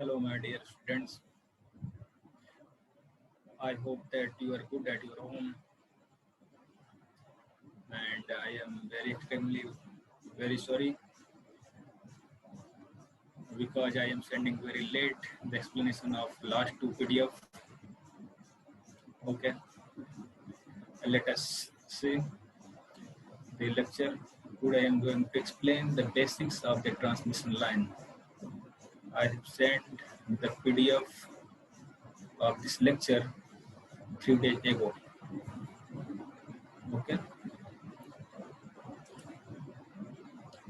Hello, my dear students. I hope that you are good at your home, and I am extremely very sorry because I am sending very late the explanation of last two PDF. Okay, let us see the lecture. Today I am going to explain the basics of the transmission line. I have sent the PDF of this lecture 3 days ago. Okay,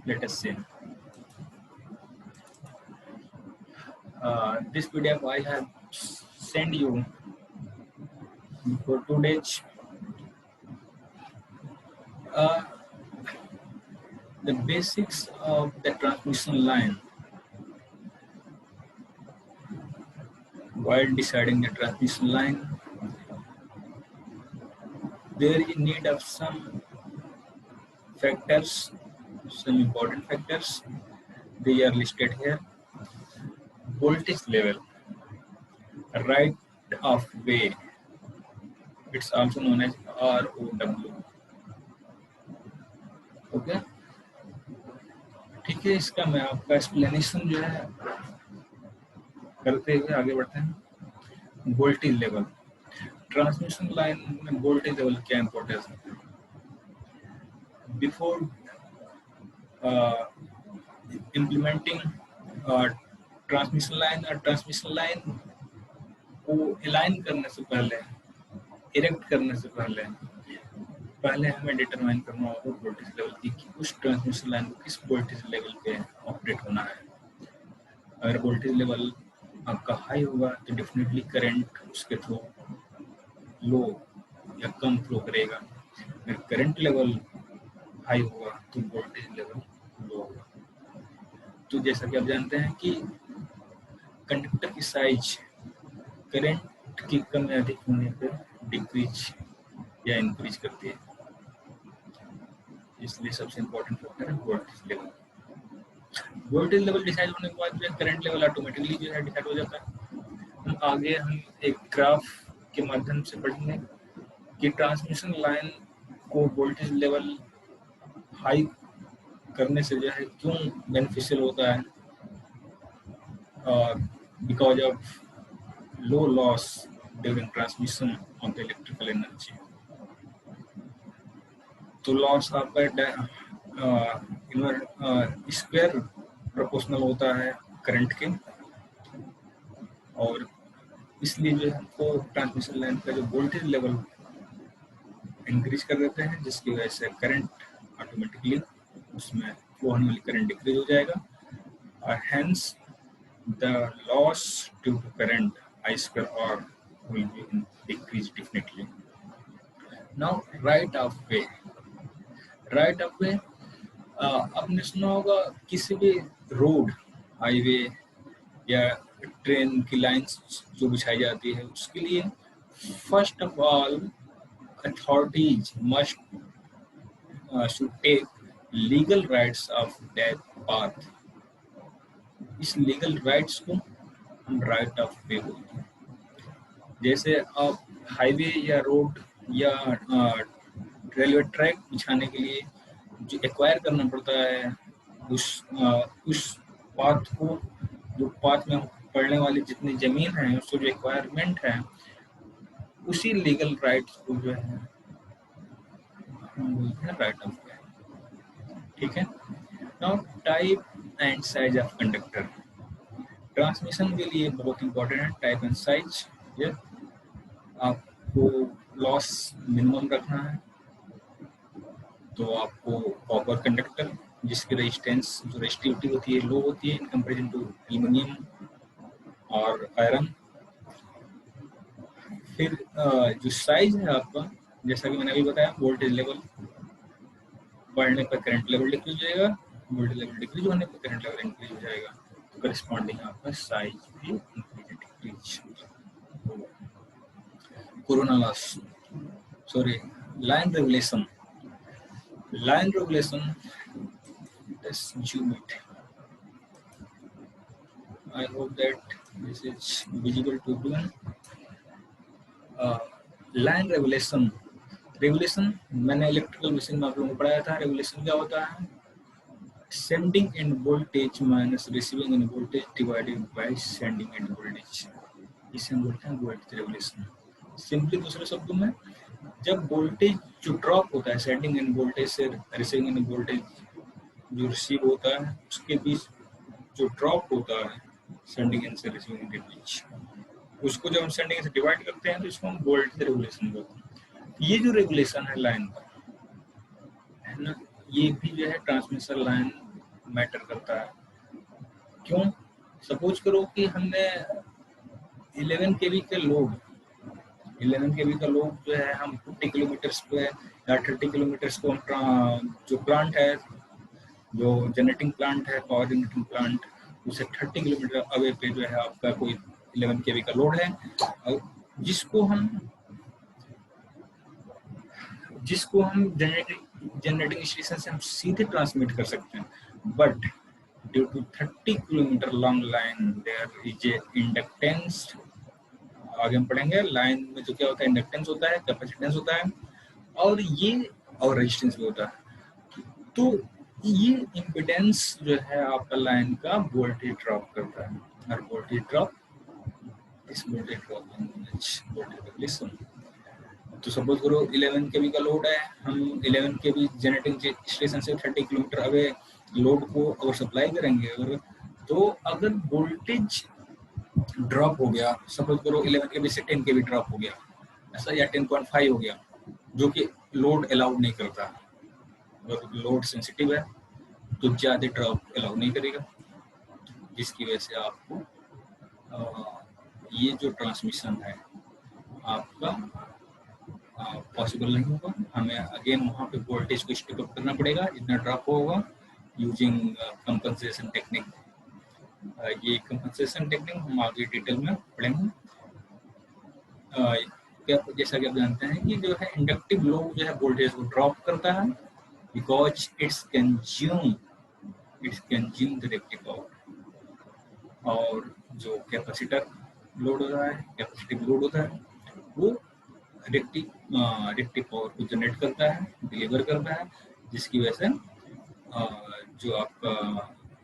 let us see. This PDF I have sent you for 2 days. Uh, the basics of the transmission line. While deciding the transmission line, there is need of some factors, some important factors. They are listed here. Voltage level, right of way. It's also known as ROW. Okay ठीक है, इसका मैं आपका explanation जो है करते हुए आगे बढ़ते हैं. वोल्टेज लेवल, ट्रांसमिशन लाइन में वोल्टेज लेवल क्या इंपॉर्टेंस है. बिफोर implementing ट्रांसमिशन लाइन और ट्रांसमिशन लाइन को अलाइन करने से पहले, इरेक्ट करने से पहले हमें डिटरमाइन करना होगा वोल्टेज लेवल की कि उस ट्रांसमिशन लाइन को किस वोल्टेज लेवल पे ऑपरेट होना है. अगर वोल्टेज लेवल आपका हाई होगा तो डेफिनेटली करंट उसके थ्रू लो या कम फ्लो करेगा. अगर करंट लेवल हाई होगा तो वोल्टेज लेवल लो होगा. तो जैसा कि आप जानते हैं कि कंडक्टर की साइज करंट की कम या अधिक होने पर डिक्रीज या इंक्रीज करती है, इसलिए सबसे इम्पोर्टेंट फैक्टर है voltage level. Voltage level decide होने के बाद जो है करंट लेवल ऑटोमेटिकली जो है डिसाइड हो जाता है. आगे हम एक ग्राफ के माध्यम से पढ़ेंगे कि ट्रांसमिशन लाइन को वोल्टेज लेवल हाई करने से जो है क्यों बेनिफिशियल होता है. Because of low loss during transmission of the electrical energy. तो लॉस आपका स्क्वायर प्रोपोर्शनल होता है करंट के, और इसलिए जो हमको ट्रांसमिशन लाइन का जो वोल्टेज लेवल इंक्रीज कर देते हैं, जिसकी वजह से करंट ऑटोमेटिकली उसमें फ्लो होने वाली करंट डिक्रीज हो जाएगा, और hence the loss due to current I square R will be decrease definitely. Now right of way. Right of way आपने सुना होगा किसी भी रोड, हाईवे या ट्रेन की लाइंस जो बिछाई जाती है, उसके लिए first of all authorities must should take legal rights of that path. इस लीगल राइट्स को हम राइट ऑफ वे बोलते हैं. जैसे आप हाईवे या रोड या रेलवे ट्रैक बिछाने के लिए जो एक्वायर करना पड़ता है उस पाथ को, जो पाथ में पड़ने वाली जितनी जमीन है उसको जो एक्वायरमेंट है, उसी लीगल राइट्स को जो है हम बोलते हैं राइट ऑफ वे. ठीक है. Now type and size of conductor. Transmission के लिए बहुत इंपॉर्टेंट है टाइप एंड साइज. ये आपको लॉस मिनिमम रखना है तो आपको कॉपर कंडक्टर, जिसकी रेजिस्टेंस जो रेजिस्टिविटी होती है लो होती है इन कंपेरिजन टू एल्युमिनियम और आयरन. फिर जो साइज है आपका, जैसा कि मैंने अभी बताया, वोल्टेज लेवल बढ़ने पर करंट लेवल डिक्रीज हो जाएगा, वोल्टेज लेवल डिक्रीज होने पर करंट लेवल इंक्रीज हो जाएगा. तो करस्पॉन्डिंग आपका साइज भी इंक्रीज डिक्रीज होगा. Corona loss, sorry, line regulation. Line regulation, let's zoom it. I hope that this is visible to everyone. Line regulation, regulation मैंने electrical machine में आप लोगों को पढ़ाया था। रेगुलेशन क्या होता है? Sending end voltage minus receiving end voltage divided by sending end voltage, इसे हम बोलते हैं वोल्टेज रेगुलेशन। सिंपली दूसरे शब्दों में, जब वोल्टेज जो ड्रॉप होता है सेंडिंग एंड वोल्टेज से रिसीविंग एंड वोल्टेज जो रिसीव होता है उसके बीच जो ड्रॉप होता है सेंडिंग एंड से रिसीविंग के बीच, उसको जब हम सेंडिंग एंड से डिवाइड करते हैं तो इसको हम वोल्टेज रेगुलेशन बोलते हैं। ये जो रेगुलेशन है लाइन का, है ना, ये भी जो है ट्रांसमिशन लाइन मैटर करता है। क्यों? सपोज करो कि हमने 11 kV के लोड, 11 kV का लोड जो है हम 50 किलोमीटर्स पे या 30 किलोमीटर्स को हम जो प्लांट है, जो जनरेटिंग प्लांट है, पावर जनरेटिंग प्लांट, उसे 30 किलोमीटर अवे पे जो है आपका कोई 11 kV का लोड है, और जिसको हम जनरेटिंग स्टेशन से हम सीधे ट्रांसमिट कर सकते हैं। But due to 30 kilometre long line there is a inductance, आगे हम पढ़ेंगे लाइन में जो क्या होता है, इंडक्टेंस होता है, कैपेसिटेंस होता है, और रेजिस्टेंस भी होता है। तो ये इम्पीडेंस जो है आपका लाइन का वोल्टेज ड्रॉप करता है, और वोल्टेज ड्रॉप इस वोल्टेज ड्रॉप वोल्टेज रेगुलेशन। तो सपोज करो 11 kV का लोड है, हम 11 kV जनरेटिंग स्टेशन से 30 किलोमीटर अवे लोड को अगर सप्लाई करेंगे, तो अगर वोल्टेज ड्रॉप हो गया, सपोज करो 11 kV से 10 kV ड्रॉप हो गया ऐसा, या 10.5 हो गया, जो कि लोड अलाउड नहीं करता, अगर लोड सेंसिटिव है तो ज़्यादा ड्रॉप अलाउ नहीं करेगा, जिसकी वजह से आपको ये जो ट्रांसमिशन है आपका पॉसिबल नहीं होगा। हमें अगेन वहाँ पे वोल्टेज को स्टेप अप करना पड़ेगा जितना ड्रॉप होगा, यूजिंग कंपनसेशन टेक्निक। ये कंपनसेशन टेक्निक हम आगे डिटेल में पढ़ेंगे। जैसा कि आप जानते हैं कि जो है इंडक्टिव लोड जो है वोल्टेज को ड्रॉप करता है, because it's consume the reactive power. और जो कैपेसिटर लोड होता है, कैपेसिटिव लोड होता है, वो रिएक्टिव पावर को जनरेट करता है, डिलीवर करता है, जिसकी वजह से जो आपका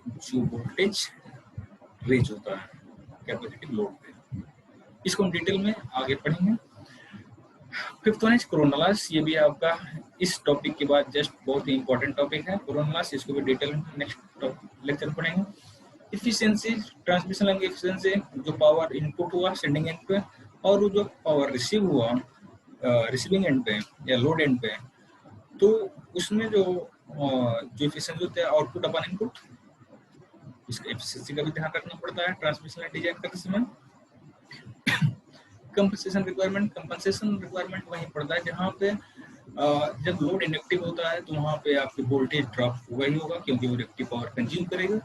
जो वोल्टेज रेज होता है कैपेसिटिव लोड पे। इसको हम डिटेल में आगे पढ़ेंगे। Fifth one is corona loss. ये भी आपका इस टॉपिक के बाद जस्ट बहुत ही इंपॉर्टेंट टॉपिक है कोरोना लॉस। इसको भी डिटेल में नेक्स्ट लेक्चर पढ़ेंगे। इफिशियंसी, ट्रांसमिशन लाइन की इफिशियंसी, जो पावर इनपुट हुआ सेंडिंग एंड पे और वो जो पावर रिसीव हुआ रिसीविंग एंड पे या लोड एंड पे, तो उसमें जो इफिशियंसी होता है आउटपुट अपॉन इनपुट, इसका एफिशिएंसी का भी ध्यान रखना पड़ता है ट्रांसमिशन लाइन डिजाइन करते समय। कंपनसेशन रिक्वायरमेंट वहीं पड़ता है जहाँ पे जब लोड इंडक्टिव होता है तो वहाँ पे आपकी वोल्टेज ड्रॉप होगा ही होगा, क्योंकि वो रिएक्टिव पावर कंज्यूम करेगा।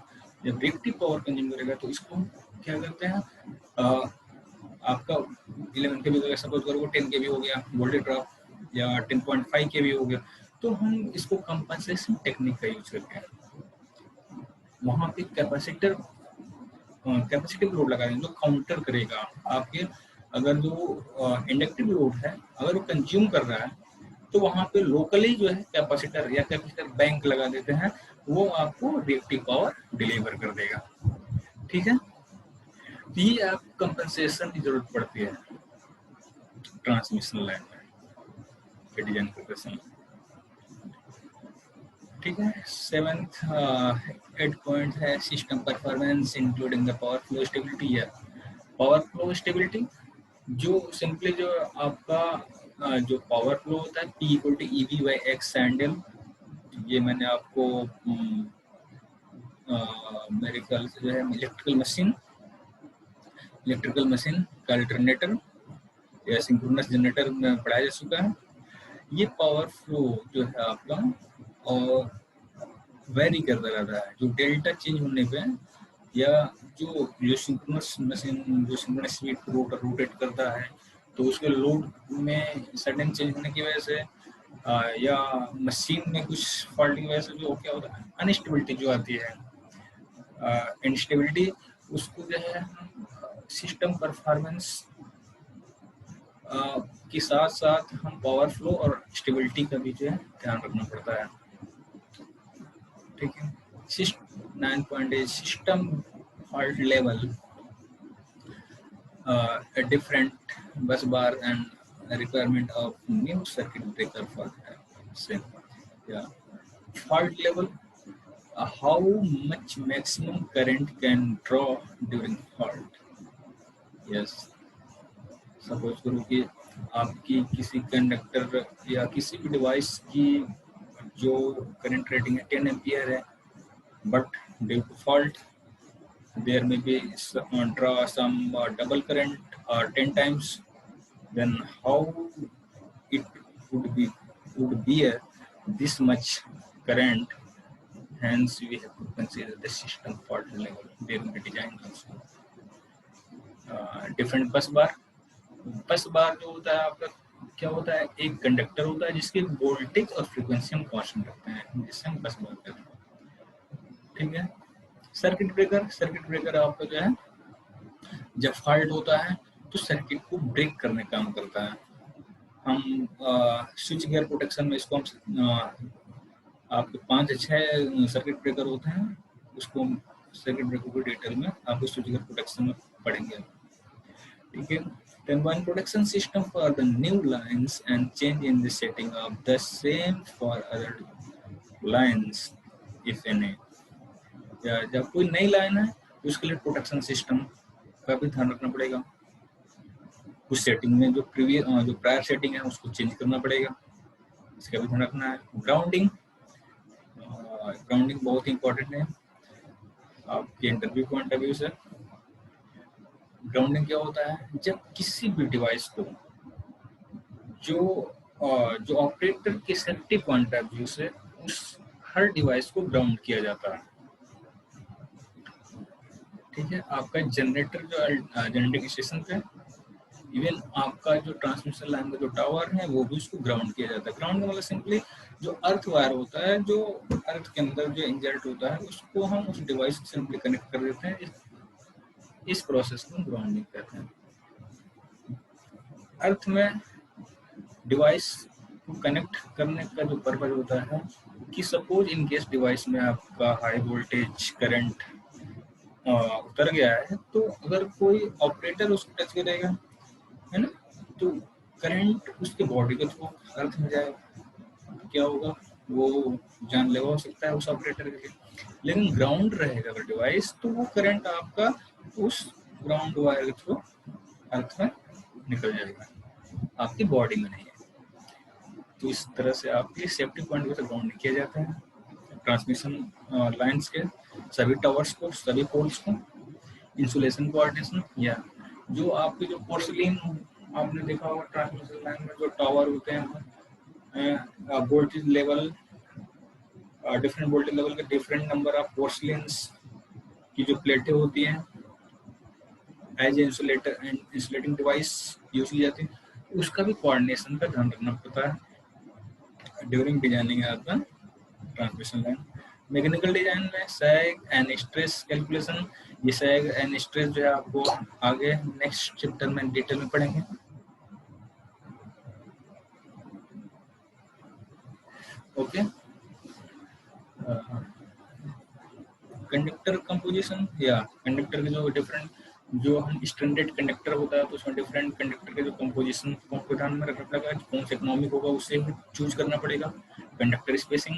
जब रिएक्टिव पावर कंज्यूम करेगा तो इसको क्या करते हैं, आपका 11 kV का सपोज करो 10 kV हो गया वोल्टेज ड्रॉप, या 10.5 kV हो गया, तो हम इसको कंपनसेशन टेक्निक का यूज करते हैं। वहाँ पे कैपेसिटिव लोड लगाएंगे जो काउंटर करेगा आपके, अगर जो इंडक्टिव लोड है अगर वो कंज्यूम कर रहा है तो वहाँ पे लोकली जो है कैपेसिटर या कैपेसिटर बैंक लगा देते हैं, वो आपको रिएक्टिव पावर डिलीवर कर देगा। ठीक है, ये आप कंपनसेशन की जरूरत पड़ती है ट्रांसमिशन लाइन में डिजाइन करते समय। ठीक है, 7th 8 पॉइंट है system performance including the power flow stability. है पावर फ्लो स्टेबिलिटी, जो सिंपली जो आपका जो पावर फ्लो होता है P=EV/X सैंडल। ये मैंने आपको मेरे ख्याल से जो है इलेक्ट्रिकल मशीन का अल्टरनेटर या सिंक्रोनस जनरेटर में पढ़ाया जा चुका है। ये पावर फ्लो जो है आपका और वेरी करता रहता है, जो डेल्टा चेंज होने पे या जो सिंक्रोनस मशीन जो सिंक्रोनस स्पीड को रोटेट करता है तो उसके लोड में सडन चेंज होने की वजह से या मशीन में कुछ फॉल्टिंग वजह से जो क्या होता है अनस्टेबिलिटी जो आती है, इंस्टेबिलिटी, उसको जो है सिस्टम परफॉर्मेंस के साथ साथ हम पावर फ्लो और स्टेबिलिटी का भी जो है ध्यान रखना पड़ता है। ठीक है। 9.8 system fault level, a different bus bar and a requirement of new circuit breaker for same. Yeah. Fault level, how much maximum current can draw during fault? Yes. Suppose करो कि आपकी किसी कंडक्टर या किसी भी डिवाइस की जो current rating है 10 एम्पियर है, but due to fault there may be draw some double current or 10 times, then how it would bear this much current. Hence we have to consider the system fault level during the design also. Different bus bar जो होता है आपका क्या होता है, एक conductor होता है जिसकी वोल्टेज और फ्रीक्वेंसी हम कांस्टेंट रखते हैं, जिससे हम बस बार करते हैं। ठीक है। सर्किट ब्रेकर आपका जो है जब फॉल्ट होता है तो सर्किट को ब्रेक करने का काम करता है। हम स्विच गियर प्रोटेक्शन में इसको हम आपके 5 से 6 सर्किट ब्रेकर होते हैं, उसको सर्किट ब्रेकर को डिटेल में आपको स्विच गियर प्रोटेक्शन में पढ़ेंगे। ठीक है। Then one protection system for the new lines and change in the setting of the same for other lines if any. या जब कोई नई लाइन है तो उसके लिए प्रोटेक्शन सिस्टम का भी ध्यान रखना पड़ेगा। उस सेटिंग में जो प्रायर सेटिंग है उसको चेंज करना पड़ेगा, इसका भी ध्यान रखना है। ग्राउंडिंग बहुत ही इंपॉर्टेंट है आपके इंटरव्यू पॉइंट ऑफ व्यू से। ग्राउंडिंग क्या होता है, जब किसी भी डिवाइस को जो ऑपरेटर के सेफ्टी पॉइंट ऑफ व्यू से उस हर डिवाइस को ग्राउंड किया जाता है। ठीक है। आपका जनरेटर जो जनरेटिंग स्टेशन पे, इवन आपका जो ट्रांसमिशन लाइन का जो टावर है वो भी उसको ग्राउंड किया जाता है। ग्राउंड मतलब सिंपली जो अर्थ वायर होता है, जो अर्थ के अंदर जो इंजर्ट होता है उसको हम उस डिवाइस से सिंपली कनेक्ट कर देते हैं। इस प्रोसेस को ग्राउंडिंग कहते हैं। अर्थ में डिवाइस को कनेक्ट करने का जो पर्पज होता है कि सपोज इन केस डिवाइस में आपका हाई वोल्टेज करंट उतर गया है, तो अगर कोई ऑपरेटर उसको टच करेगा, है ना, तो करंट उसके बॉडी के थ्रू अर्थ में जाएगा, क्या होगा, वो जानलेवा हो सकता है उस ऑपरेटर के लिए। लेकिन ग्राउंड रहेगा अगर डिवाइस, तो वो करंट आपका उस ग्राउंड वायर के थ्रू अर्थ में निकल जाएगा, आपकी बॉडी में नहीं है। तो इस तरह से आपके सेफ्टी पॉइंट से ग्राउंड किया जाता है ट्रांसमिशन लाइंस के सभी टावर्स को, सभी पोल्स को। इंसुलेशन कोऑर्डिनेशन, या जो आपके जो पोर्सिलिन आपने देखा होगा ट्रांसमिशन लाइन में जो टावर होते हैं, voltage level, different voltage level के डिफरेंट नंबर ऑफ पोर्सिलिन्स की जो प्लेटें होती हैं as insulator and insulating device use की जाती है, उसका भी कोऑर्डिनेशन का ध्यान रखना पड़ता है during designing of the transmission line. Mechanical design में सैग एंड स्ट्रेस कैलकुलेशन, ये सैग एंड स्ट्रेस जो है आपको आगे नेक्स्ट चैप्टर में डिटेल में पढ़ेंगे। ओके। कंडक्टर कंपोजिशन, या कंडक्टर के जो डिफरेंट, जो हम स्टैंडर्ड कंडक्टर होता है तो उसमें डिफरेंट कंडक्टर के जो कंपोजिशन को ध्यान में रखना पड़ेगा, कौन सा इकोनॉमिक होगा उसे चूज करना पड़ेगा। कंडक्टर स्पेसिंग,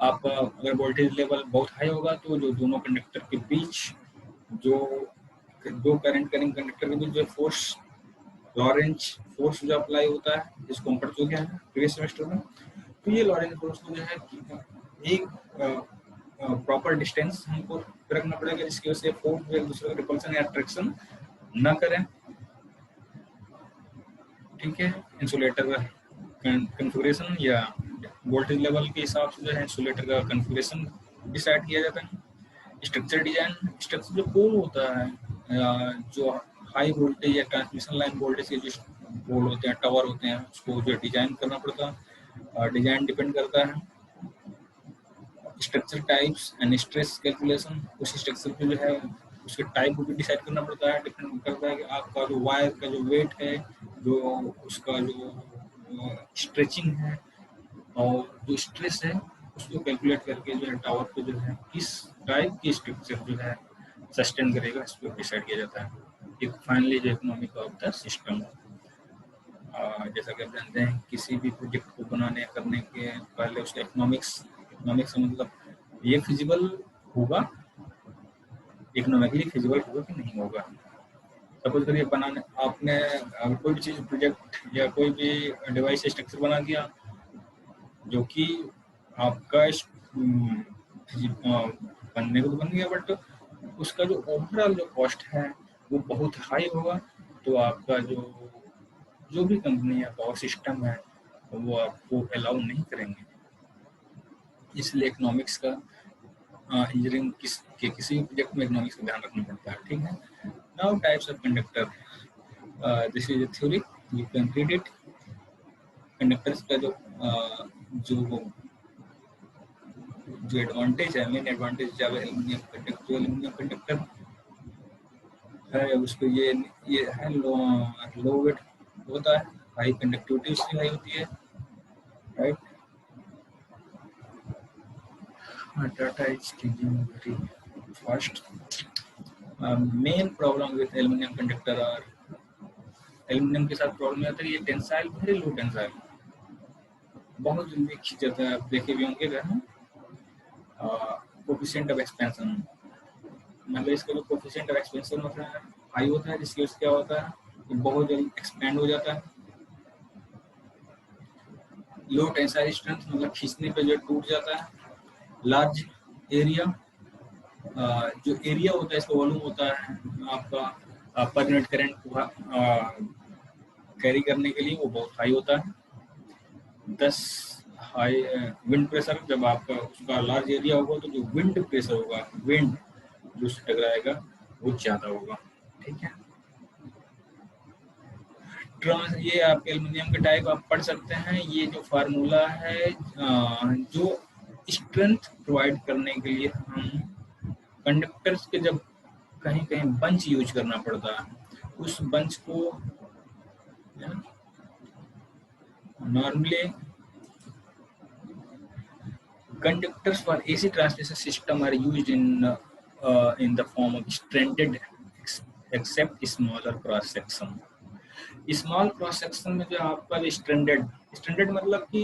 आप अगर वोल्टेज लेवल बहुत हाई होगा तो जो दोनों कंडक्टर के बीच जो दो करंट करिंग कंडक्टर के बीच जो फोर्स, लॉरेंज फोर्स जो अप्लाई होता है, जिसको हम पढ़ चुके हैं प्रीवियस सेमेस्टर में, तो ये लॉरेंज फोर्स को जो है एक प्रॉपर डिस्टेंस हमको रखना पड़ेगा, जिसकी वजह से फोर्स एक दूसरे का रिपल्सन या अट्रैक्शन ना करें। ठीक है। इंसुलेटर कॉन्फ़िगरेशन, या वोल्टेज लेवल के हिसाब से जो है इंसुलेटर का कॉन्फ़िगरेशन डिसाइड किया जाता है। स्ट्रक्चर डिजाइन, स्ट्रक्चर जो पोल होता है, जो हाई वोल्टेज या ट्रांसमिशन लाइन वोल्टेज के जो पोल होते हैं, टावर होते हैं, उसको जो डिजाइन करना पड़ता है। डिजाइन डिपेंड करता है। Structure types and stress calculation, उस स्ट्रक्चर पे जो है उसके टाइप को भी डिसाइड करना पड़ता है, डिपेंड करता है कि आपका जो वायर का जो वेट है, जो उसका जो स्ट्रेचिंग है और जो स्ट्रेस है, उसको कैलकुलेट करके जो है टावर को जो है किस टाइप की स्ट्रक्चर जो है सस्टेन करेगा, इस पर डिसाइड किया जाता है। एक फाइनली जो इकोनॉमिक ऑफ द सिस्टम, जैसा कि आप जानते हैं किसी भी प्रोजेक्ट को बनाने करने के पहले उसका इकोनॉमिक्स से मतलब ये फिजिबल होगा, इकोनॉमिकली फिजिबल होगा कि नहीं होगा। सपोज करिए बनाने आपने कोई भी चीज़ प्रोजेक्ट या कोई भी डिवाइस स्ट्रक्चर बना दिया जो कि आपका बनने को तो बन गया, बट उसका जो ओवरऑल जो कॉस्ट है वो बहुत हाई होगा, तो आपका जो भी कंपनी या पावर सिस्टम है वो आपको अलाउ नहीं करेंगे। इसलिए इकोनॉमिक्स का इंजीनियरिंग किसी भी प्रोजेक्ट में इकोनॉमिक्स का ध्यान रखना पड़ता है, ठीक है। Now types of conductor, this is a theory, you can read it. Conductors का जो एडवांटेज है, मेन एडवांटेज जब एल्यूमिनियम कंडक्टर है उसको ये है लो वेट होता है, हाई कंडक्टिविटी उसकी हाई होती है, right. Data is changing very fast. Main problem with aluminium conductor और एल्यूमिनियम के साथ प्रॉब्लम आता है ये टेंसाइल, वेरी लो टेंसाइल, बहुत जल्दी खींच जाता है। आप देखे भी होंगे कोफिशिएंट ऑफ एक्सपेंशन, मतलब इसका जो कोफिशिएंट ऑफ एक्सपेंशन होता है हाई होता है, जिसकी वजह से क्या होता है कि बहुत जल्दी एक्सपेंड हो जाता है। लो टेंसाइल स्ट्रेंथ मतलब खींचने पे जो टूट जाता है। लार्ज एरिया, जो एरिया होता है इसका वॉल्यूम होता है आपका पर यूनिट करंट को कैरी करने के लिए वो बहुत हाई होता है। 10 हाई विंड प्रेशर, जब आपका उसका लार्ज एरिया होगा तो जो विंड प्रेशर होगा, विंड जो उससे टकराएगा वो ज़्यादा होगा, ठीक है। ये आप एल्युमिनियम के टाइप आप पढ़ सकते हैं। ये जो फार्मूला है जो स्ट्रेंथ प्रोवाइड करने के लिए हम कंडक्टर्स के जब कहीं कहीं बंच यूज करना पड़ता है, उस बंच को normally conductors for AC transmission system are used in the form of stranded except smaller cross section। Small cross section में जो आपका जो स्ट्रेंडेड मतलब कि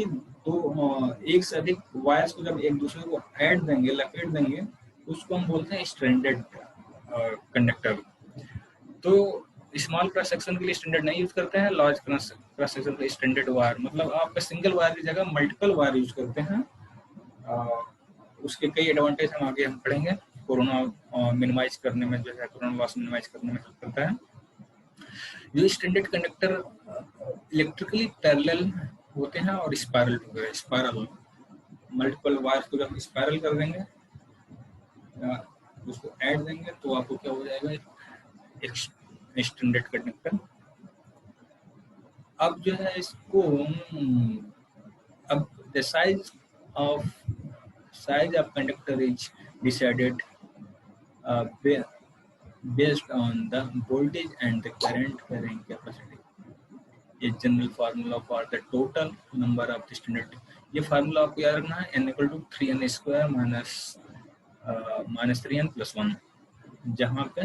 एक से अधिक वायर्स को जब एक दूसरे को ऐड देंगे, लपेट देंगे, उसको हम बोलते हैं स्ट्रेंडेड कंडक्टर। तो स्मॉल क्रॉस सेक्शन के लिए स्टैंडर्ड नहीं यूज करते हैं, लार्ज क्रॉस सेक्शन के लिए स्टैंडर्ड वायर, मतलब आपका सिंगल वायर की जगह मल्टीपल वायर यूज करते हैं। उसके कई एडवांटेज हम आगे पढ़ेंगे। कोरोना मिनिमाइज करने में जो है, कोरोना लॉस मिनिमाइज करने में हेल्प करता है। जो स्टैंडर्ड कंडक्टर इलेक्ट्रिकली पैरेलल होते हैं और स्पायरल मल्टीपल वायर को जब स्पायरल कर देंगे, उसको ऐड देंगे, तो आपको क्या हो जाएगा, एक स्टैंडर्ड कंडक्टर। अब जो है इसको अब the size of conductor is decided based on the voltage and the current carrying capacity। ये general formula for the total number of the standard, ये फार्मूला आपको याद रखना है, n = 3n² minus 3n + 1, जहाँ पे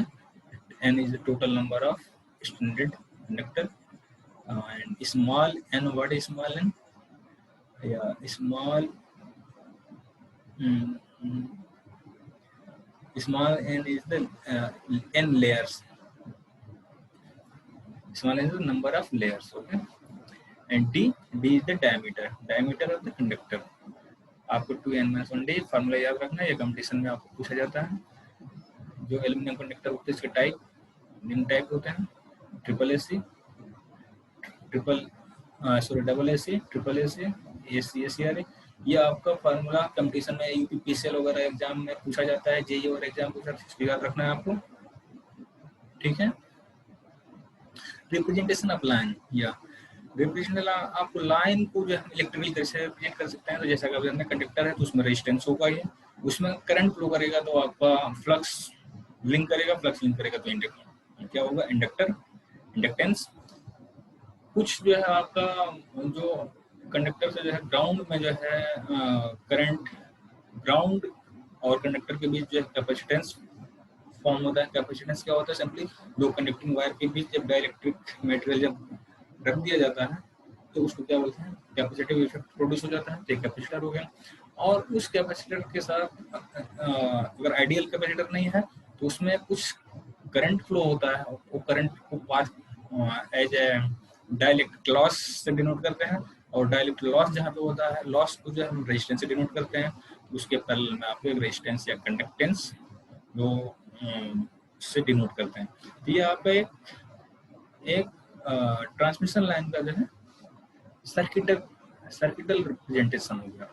n is the total number of standard conductor and small n, what is small n? Yeah, small small n is the n layers, small n is the number of layers, okay, and d is the diameter of the conductor। आपको 2n-1d formula याद रखना है, ये competition में आपको पूछा जाता है। जो एल्यूमिनियम कंडक्टर होते हैं इसके टाइप निम्न टाइप होते हैं, double AC, triple AC, ACRA। ये आपका फार्मूला कंपटीशन में UPPCL वगैरह एग्जाम में पूछा जाता है, JEE और एग्जाम को सर याद रखना है आपको, ठीक है। रिप्रेजेंटेशन ऑफ लाइन, या रिप्रेजेंटेशन आपको लाइन को जो हम इलेक्ट्रिकल कैसे रिप्रेजेंट कर सकते हैं, तो जैसा कि कंडक्टर है तो उसमें रेजिस्टेंस होगा, ये उसमें करंट फ्लो करेगा तो आपका फ्लक्स लिंक करेगा, फ्लक्स लिंक करेगा तो इंडक्टर क्या होगा, इंडक्टर, इंडक्टेंस। कुछ जो है आपका जो कंडक्टर से जो है ग्राउंड में जो है करंट, ग्राउंड और कंडक्टर के बीच जो है कैपेसिटेंस फॉर्म होता है। कैपेसिटेंस क्या होता है, सिंपली दो कंडक्टिंग वायर के बीच जब डाइलेक्ट्रिक मटेरियल जब रख दिया जाता है तो उसको क्या बोलते हैं, कैपेसिटिव इफेक्ट प्रोड्यूस हो जाता है, तो कैपेसिटर हो गया। और उस कैपेसिटर के साथ अगर आइडियल कैपेसिटर नहीं है तो उसमें कुछ करंट फ्लो होता है, वो करंट को पास एज ए डाइलेक्ट्रिक लॉस से डिनोट करते हैं। और डाइलेक्ट्रिक लॉस जहाँ पे होता है, लॉस को जो है हम रेजिस्टेंस से डिनोट करते हैं। उसके पैरेलल में आपको एक रेजिस्टेंस या कंडक्टेंस जो से डिनोट करते हैं। तो ये आपका एक ट्रांसमिशन लाइन का जो है सर्किटल रिप्रेजेंटेशन हो गया,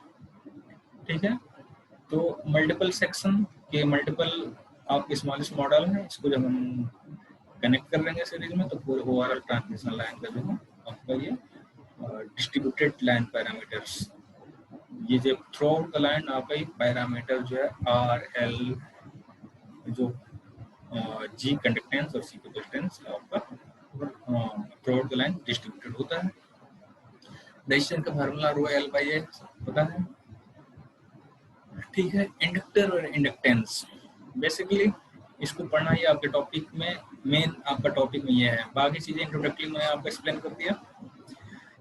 ठीक है। तो मल्टीपल सेक्शन के मल्टीपल आप स्मॉलेस्ट मॉडल है, इसको जब हम कनेक्ट कर लेंगे सीरीज में तो पूरे ओवरऑल ट्रांसमिशन लाइन का जो है आपका ये डिस्ट्रीब्यूटेड लाइन पैरामीटर्स, ये जो थ्रू आउट द लाइन आपका ये पैरामीटर जो है आर एल जो जी कंडक्टेंस और सी कैपेसिटेंस आपका through out the line distributed होता है। रेजिस्टेंस का फार्मूला रो एल बाई ए पता है, ठीक है। इंडक्टर और इंडक्टेंस बेसिकली इसको पढ़ना ही आपके टॉपिक में, मेन आपका टॉपिक में ये है। बाकी चीजें इंट्रोडक्टरी में आपको एक्सप्लेन कर दिया।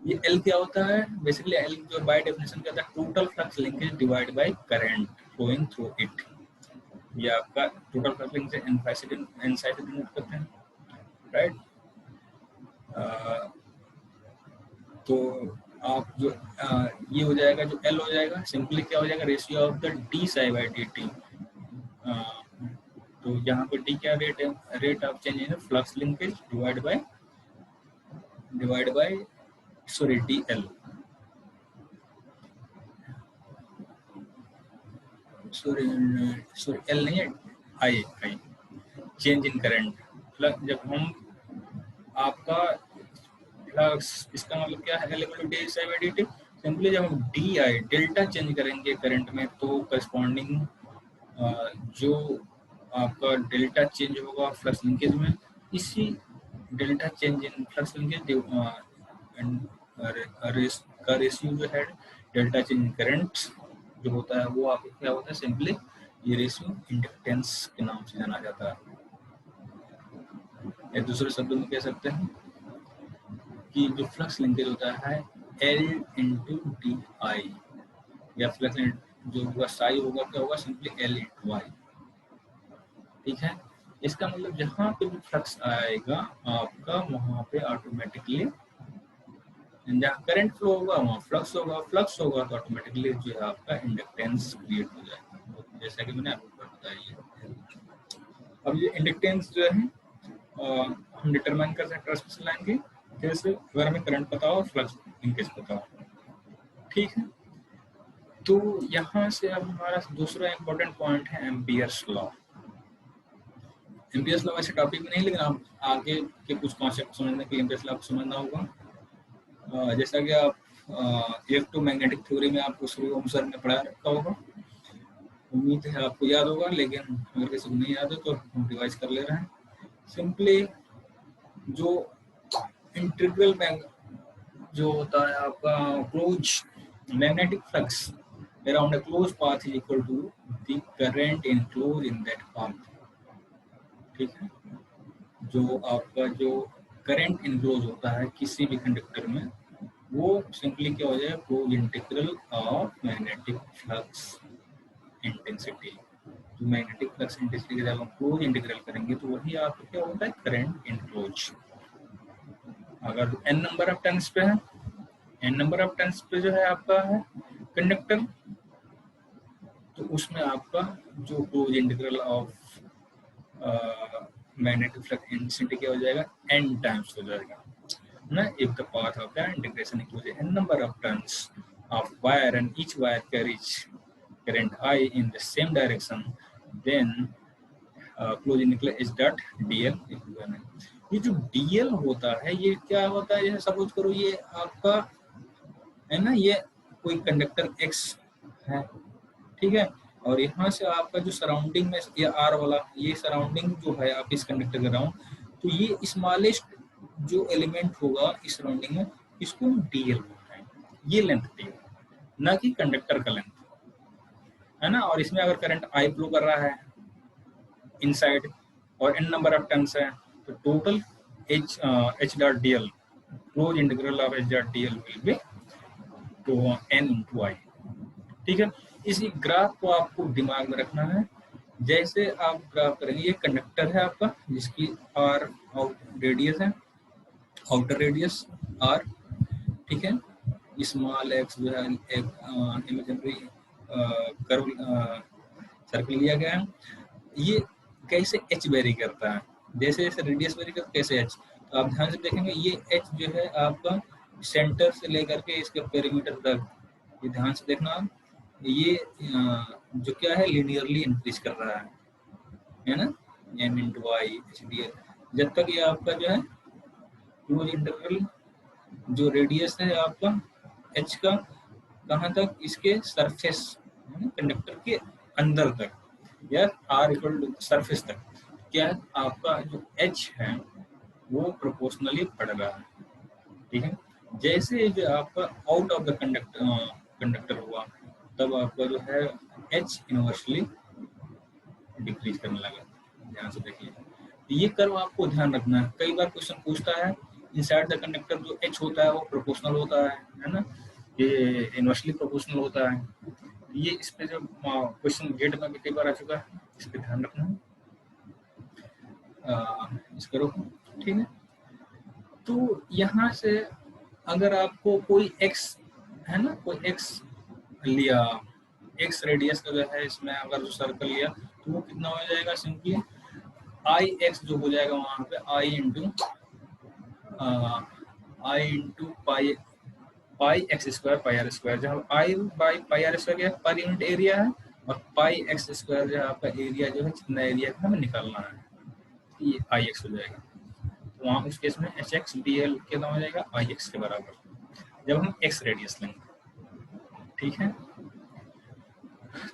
ये एल क्या होता है, बेसिकली एल जो बाय डेफिनेशन क्या होता है, total flux linkage divide by current flowing through it. ये आपका total flux linkage N side से डिनोट करते हैं, राइट। तो आप जो ये हो जाएगा, जो एल हो जाएगा सिंपली क्या हो जाएगा, ratio of the D psi by D T. तो यहाँ पे डी क्या रेट है, rate of change in flux linkage divide by sorry D L, sorry L नहीं है, I I change in current flux. जब हम आपका फ्लक्स, इसका मतलब क्या है, L equal to D psi by D T. Simply जब हम डी आई डेल्टा चेंज करेंगे करंट में तो करस्पॉन्डिंग जो आपका डेल्टा चेंज होगा फ्लक्स लिंकेज में, इसी delta change in flux linkage का रेशियो जो है डेल्टा चेंज इन करंट जो होता है वो आपको क्या होता है, सिंपली ये रेशियो इंडक्टेंस के नाम से जाना जाता है। एक दूसरे शब्दों में कह सकते हैं कि जो फ्लक्स लिंकेज होता है एल इंटू डी आई, या फ्लक्स जो होगा साई होगा क्या होगा, सिंपली एल इंटू वाई, ठीक है। इसका मतलब जहाँ पे भी फ्लक्स आएगा आपका वहाँ पे ऑटोमेटिकली जहाँ करंट फ्लो होगा वहाँ फ्लक्स होगा, फ्लक्स होगा तो ऑटोमेटिकली जो है आपका इंडक्टेंस क्रिएट हो जाएगा, जैसा कि मैंने आपको बताया। अब ये इंडक्टेंस जो है हम डिटरमाइन कर सकते हैं ट्रांसमिशन लाइन की, जैसे अगर हमें करंट पता हो, फ्लक्स लिंकेज पता हो, ठीक है। तो यहाँ से अब हमारा दूसरा इम्पोर्टेंट पॉइंट है एम्पियर्स लॉ। एम्पियर्स लॉ वैसे टॉपिक में नहीं, लेकिन आप आगे के कुछ कॉन्सेप्ट समझने के लिए एम्पियर्स लॉ को समझना होगा। जैसा कि आप इलेक्ट्रोमैग्नेटिक थ्योरी में आपको शुरू सर ने पढ़ा रखा होगा, उम्मीद है आपको याद होगा, लेकिन अगर किसी को नहीं याद है तो हम रिवाइज कर ले रहे हैं। सिंपली जो इंटीग्रल जो होता है आपका close magnetic flux around a closed path is equal to the current enclosed in that path, ठीक है। जो आपका जो करंट इनक्लोज होता है किसी भी कंडक्टर में वो सिंपली क्या हो जाएगा, close integral of magnetic flux intensity. तो मैग्नेटिक फ्लक्स इंटेंसिटी का जब हम क्लोज इंटीग्रल करेंगे तो वही आपको क्या होता है, करंट इनक्लोज। अगर n नंबर ऑफ टर्न्स पे है, n नंबर ऑफ टर्न्स पे जो है आपका है कंडक्टर, तो उसमें आपका जो close integral of magnetic flux intensity क्या हो जाएगा, n टाइम्स हो जाएगा ना। If the path of the integration equal to n number of turns of wire and each wire carries current I in the same direction, then close integral is dot dl equivalent. ये जो dl होता है ये क्या होता है, जैसे suppose करो ये आपका है ना, ये कोई कंडक्टर x है, ठीक है। और यहाँ से आपका जो सराउंडिंग में ये आर वाला, ये सराउंडिंग जो है आप इस कंडक्टर का राउंड, तो ये स्मॉलेस्ट जो एलिमेंट होगा इस सराउंडिंग में, इसको हम डीएल बोलते हैं। ये लेंथ डी, ना कि कंडक्टर का लेंथ, है ना। और इसमें अगर करंट आई फ्लो कर रहा है इनसाइड और n नंबर ऑफ टर्न्स है, तो total h dot dl, close integral of h dot dl will be तो n into i। ठीक है, इसी ग्राफ को आपको दिमाग में रखना है। जैसे आप ग्राफ करेंगे, ये कंडक्टर है आपका जिसकी आर आउट रेडियस है, आउटर रेडियस आर, ठीक है। स्मॉल एक्स जो है एक इमेजिनरी कर्व सर्कल लिया गया है। ये कैसे एच वेरी करता है, जैसे जैसे रेडियस वेरी करता है कैसे एच, तो आप ध्यान से देखेंगे ये एच जो है आपका सेंटर से लेकर के इसके पेरीमीटर तक, ये ध्यान से देखना आप, ये जो क्या है लीनियरली इंक्रीज कर रहा है ना, N into I H D L, जब तक ये आपका जो है क्लोज इंटरवल जो रेडियस है आपका एच का, कहाँ तक, इसके सरफेस कंडक्टर के अंदर तक, या आर इक्वल टू सरफेस तक, क्या आपका जो एच है वो प्रोपोर्शनली बढ़ रहा है। ठीक है, जैसे जो आपका आउट ऑफ द कंडक्टर हुआ, तब आपका जो है एच इनवर्सली डिक्रीज करने लगा। ध्यान से देखिए, ये कर्व आपको ध्यान रखना है। कई बार क्वेश्चन पूछता है इनसाइड द कंडक्टर जो एच होता है वो प्रोपोर्शनल होता है ना, ये इनवर्सली प्रोपोर्शनल होता है। ये इस पे जो क्वेश्चन गेट में भी कई बार आ चुका है, इस पे ध्यान रखना है। इसको रोको, ठीक है। तो यहाँ से अगर आपको कोई एक्स है ना, कोई एक्स लिया, एक्स रेडियस का जो है इसमें अगर जो सर्कल लिया, तो वो कितना हो जाएगा, सिंपली आई एक्स जो हो जाएगा वहां पे I into pi X square pi R square, जहाँ I by pi R square per unit area है, और पाई एक्स स्क्वायर जो है आपका एरिया जो है, जितना एरिया का हमें निकालना है, ये आई एक्स हो जाएगा। तो वहाँ उस केस में एच एक्स डी एल कितना हो जाएगा, आई एक्स के बराबर, जब हम एक्स रेडियस लेंगे। ठीक है,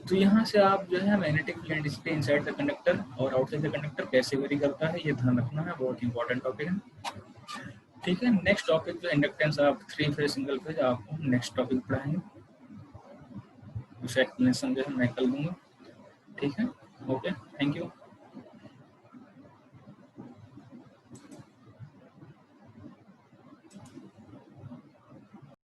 तो यहाँ से आप जो है magnetic field intensity inside the conductor और आउटसाइड द कंडक्टर कैसे वेरी करता है, ये ध्यान रखना है, बहुत इंपॉर्टेंट टॉपिक है। ठीक है, नेक्स्ट टॉपिक जो inductance of 3 phase single phase, आपको नेक्स्ट टॉपिक पढ़ाएंगे, उसका एक्सप्लेनेशन जो है मैं कल दूंगा। ठीक है, ओके, थैंक यू।